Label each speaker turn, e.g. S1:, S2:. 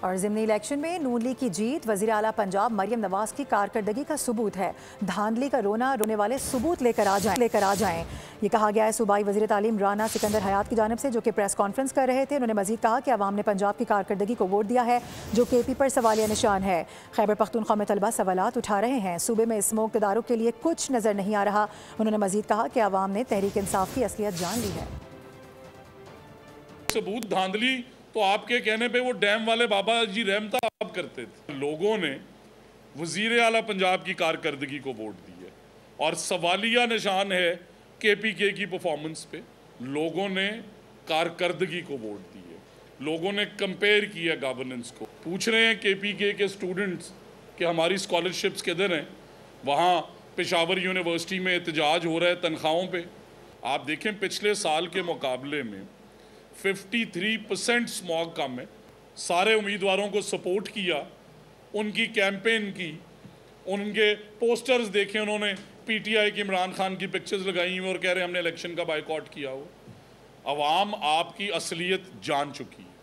S1: और ज़िमनी इलेक्शन में नून लीग की जीत वज़ीर आला पंजाब मरियम नवाज की कारकर्दगी का सबूत है। धांधली का रोने वाले सबूत लेकर आ जाएं। ये कहा गया है सूबाई वज़ीर तालीम राना सिकंदर हयात की जानिब से, जो कि प्रेस कॉन्फ्रेंस कर रहे थे। उन्होंने मजीद कहा कि अवाम ने पंजाब की कारकर्दगी को वोट दिया है, जो KP पर सवालिया निशान है। खैबर पख्तूनख्वा में तलबा सवालात उठा रहे हैं। सूबे में इसमें इक़्तिदारों के लिए कुछ नज़र नहीं आ रहा। उन्होंने मजीद कहा कि अवाम ने तहरीक इंसाफ की असलियत जान ली है।
S2: सबूत धांधली तो आपके कहने पे वो डैम वाले बाबा जी रहमता आप करते थे। लोगों ने वजीर आला पंजाब की कारकर्दगी को वोट दी है और सवालिया निशान है KPK की परफॉर्मेंस पे। लोगों ने कारकर्दगी को वोट दी है, लोगों ने कंपेयर किया गवर्नेंस को। पूछ रहे हैं KPK के स्टूडेंट्स कि हमारी स्कॉलरशिप्स किधर हैं। वहाँ पेशावर यूनिवर्सिटी में एहतजाज हो रहा है तनख्वाहों पे। आप देखें पिछले साल के मुकाबले में 53% स्मॉग कम है। सारे उम्मीदवारों को सपोर्ट किया, उनकी कैंपेन की, उनके पोस्टर्स देखे उन्होंने। PTI के इमरान खान की पिक्चर्स लगाई हुई और कह रहे हैं हमने इलेक्शन का बायकॉट किया हो। अवाम आपकी असलियत जान चुकी है।